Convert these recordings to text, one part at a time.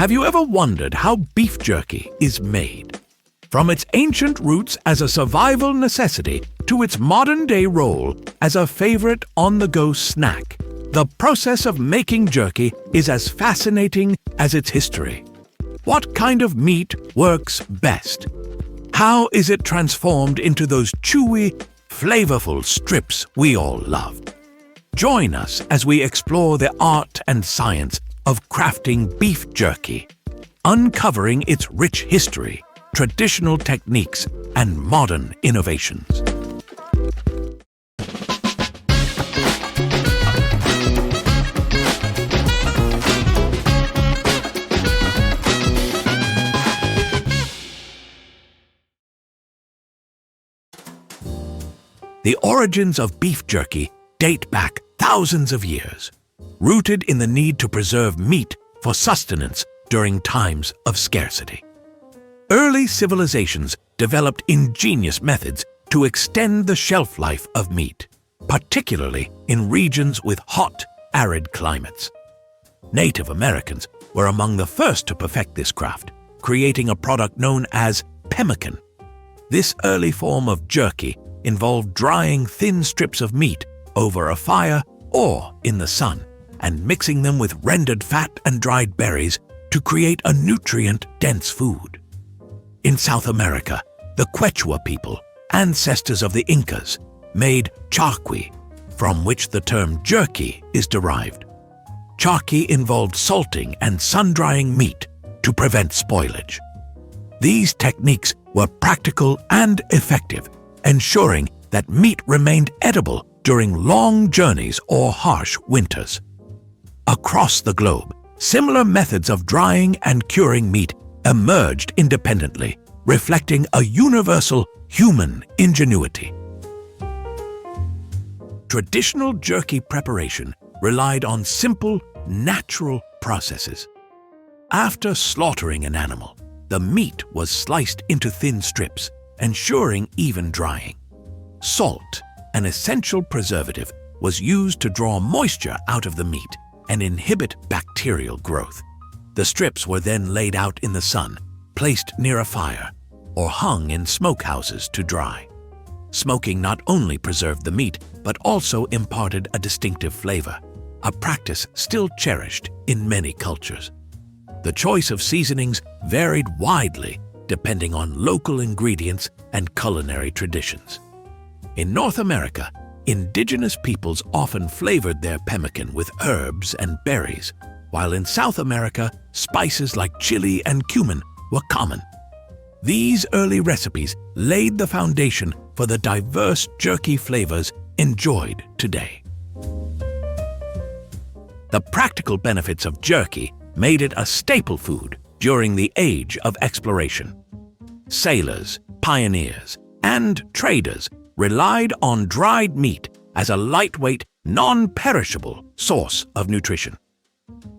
Have you ever wondered how beef jerky is made? From its ancient roots as a survival necessity to its modern-day role as a favorite on-the-go snack, the process of making jerky is as fascinating as its history. What kind of meat works best? How is it transformed into those chewy, flavorful strips we all love? Join us as we explore the art and science of crafting beef jerky, uncovering its rich history, traditional techniques, and modern innovations. The origins of beef jerky date back thousands of years, rooted in the need to preserve meat for sustenance during times of scarcity. Early civilizations developed ingenious methods to extend the shelf life of meat, particularly in regions with hot, arid climates. Native Americans were among the first to perfect this craft, creating a product known as pemmican. This early form of jerky involved drying thin strips of meat over a fire or in the sun and mixing them with rendered fat and dried berries to create a nutrient-dense food. In South America, the Quechua people, ancestors of the Incas, made charqui, from which the term jerky is derived. Charqui involved salting and sun-drying meat to prevent spoilage. These techniques were practical and effective, ensuring that meat remained edible during long journeys or harsh winters. Across the globe, similar methods of drying and curing meat emerged independently, reflecting a universal human ingenuity. Traditional jerky preparation relied on simple, natural processes. After slaughtering an animal, the meat was sliced into thin strips, ensuring even drying. Salt, an essential preservative, was used to draw moisture out of the meat and inhibit bacterial growth. The strips were then laid out in the sun, placed near a fire, or hung in smokehouses to dry. Smoking not only preserved the meat, but also imparted a distinctive flavor, a practice still cherished in many cultures. The choice of seasonings varied widely depending on local ingredients and culinary traditions. In North America, indigenous peoples often flavored their pemmican with herbs and berries, while in South America, spices like chili and cumin were common. These early recipes laid the foundation for the diverse jerky flavors enjoyed today. The practical benefits of jerky made it a staple food during the age of exploration. Sailors, pioneers, and traders relied on dried meat as a lightweight, non-perishable source of nutrition.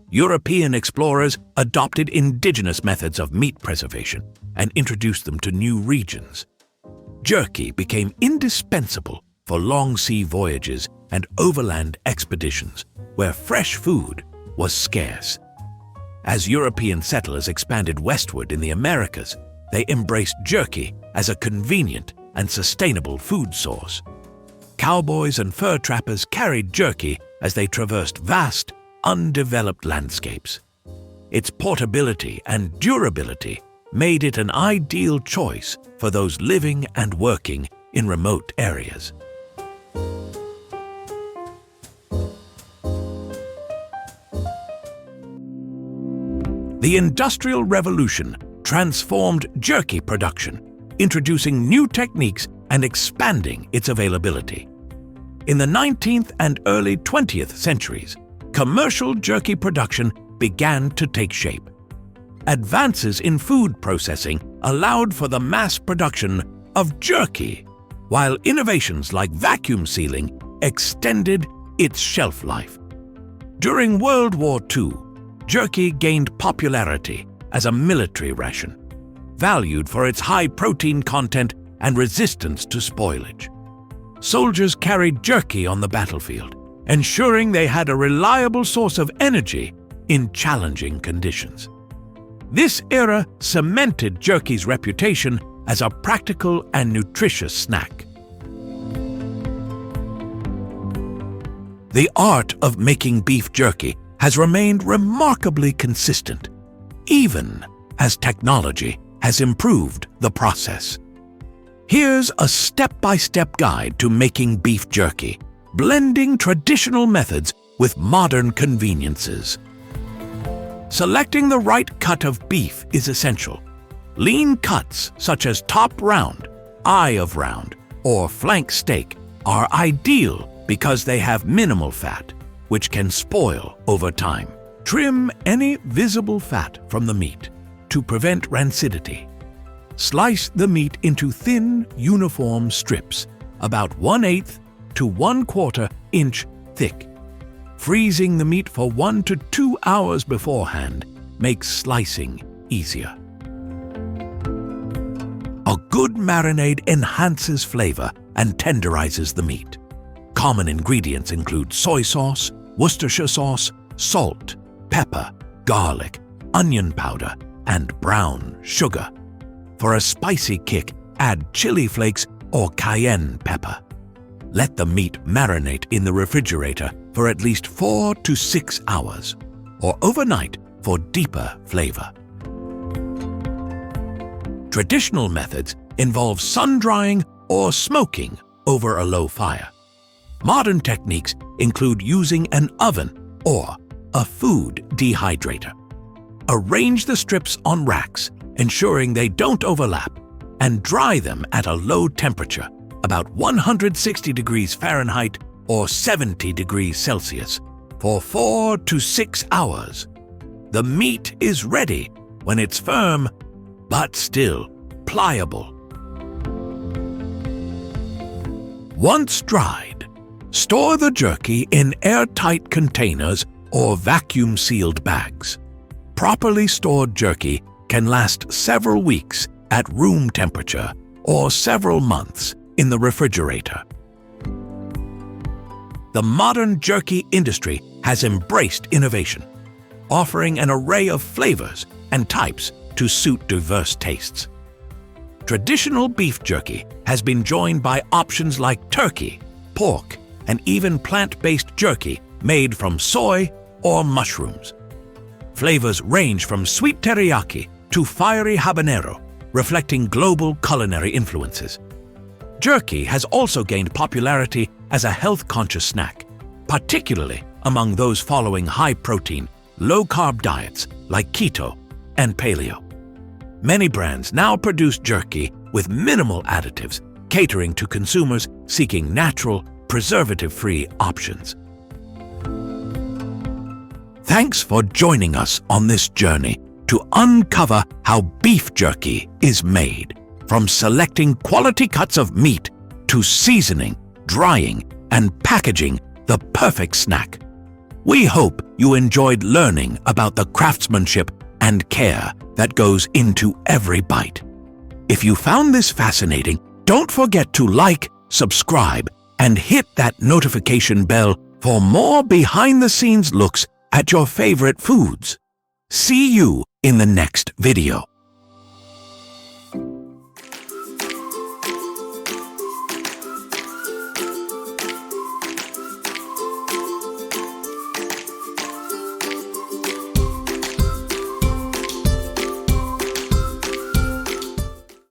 European explorers adopted indigenous methods of meat preservation and introduced them to new regions. Jerky became indispensable for long sea voyages and overland expeditions, where fresh food was scarce. As European settlers expanded westward in the Americas, they embraced jerky as a convenient and sustainable food source. Cowboys and fur trappers carried jerky as they traversed vast, undeveloped landscapes. Its portability and durability made it an ideal choice for those living and working in remote areas. The Industrial Revolution transformed jerky production, introducing new techniques and expanding its availability. In the 19th and early 20th centuries, commercial jerky production began to take shape. Advances in food processing allowed for the mass production of jerky, while innovations like vacuum sealing extended its shelf life. During World War II, jerky gained popularity as a military ration, valued for its high protein content and resistance to spoilage. Soldiers carried jerky on the battlefield, ensuring they had a reliable source of energy in challenging conditions. This era cemented jerky's reputation as a practical and nutritious snack. The art of making beef jerky has remained remarkably consistent, even as technology has improved the process. Here's a step-by-step guide to making beef jerky, blending traditional methods with modern conveniences. Selecting the right cut of beef is essential. Lean cuts such as top round, eye of round, or flank steak are ideal because they have minimal fat, which can spoil over time. Trim any visible fat from the meat to prevent rancidity. Slice the meat into thin, uniform strips, about 1/8 to 1/4 inch thick. Freezing the meat for 1 to 2 hours beforehand makes slicing easier. A good marinade enhances flavor and tenderizes the meat. Common ingredients include soy sauce, Worcestershire sauce, salt, pepper, garlic, onion powder, and brown sugar. For a spicy kick, add chili flakes or cayenne pepper. Let the meat marinate in the refrigerator for at least 4 to 6 hours, or overnight for deeper flavor. Traditional methods involve sun-drying or smoking over a low fire. Modern techniques include using an oven or a food dehydrator. Arrange the strips on racks, ensuring they don't overlap, and dry them at a low temperature, about 160 degrees Fahrenheit or 70 degrees Celsius, for 4 to 6 hours. The meat is ready when it's firm, but still pliable. Once dried, store the jerky in airtight containers or vacuum-sealed bags. Properly stored jerky can last several weeks at room temperature or several months in the refrigerator. The modern jerky industry has embraced innovation, offering an array of flavors and types to suit diverse tastes. Traditional beef jerky has been joined by options like turkey, pork, and even plant-based jerky made from soy or mushrooms. Flavors range from sweet teriyaki to fiery habanero, reflecting global culinary influences. Jerky has also gained popularity as a health-conscious snack, particularly among those following high-protein, low-carb diets like keto and paleo. Many brands now produce jerky with minimal additives, catering to consumers seeking natural, preservative-free options. Thanks for joining us on this journey to uncover how beef jerky is made, from selecting quality cuts of meat to seasoning, drying, and packaging the perfect snack. We hope you enjoyed learning about the craftsmanship and care that goes into every bite. If you found this fascinating, don't forget to like, subscribe, and hit that notification bell for more behind-the-scenes looks at your favorite foods. See you in the next video.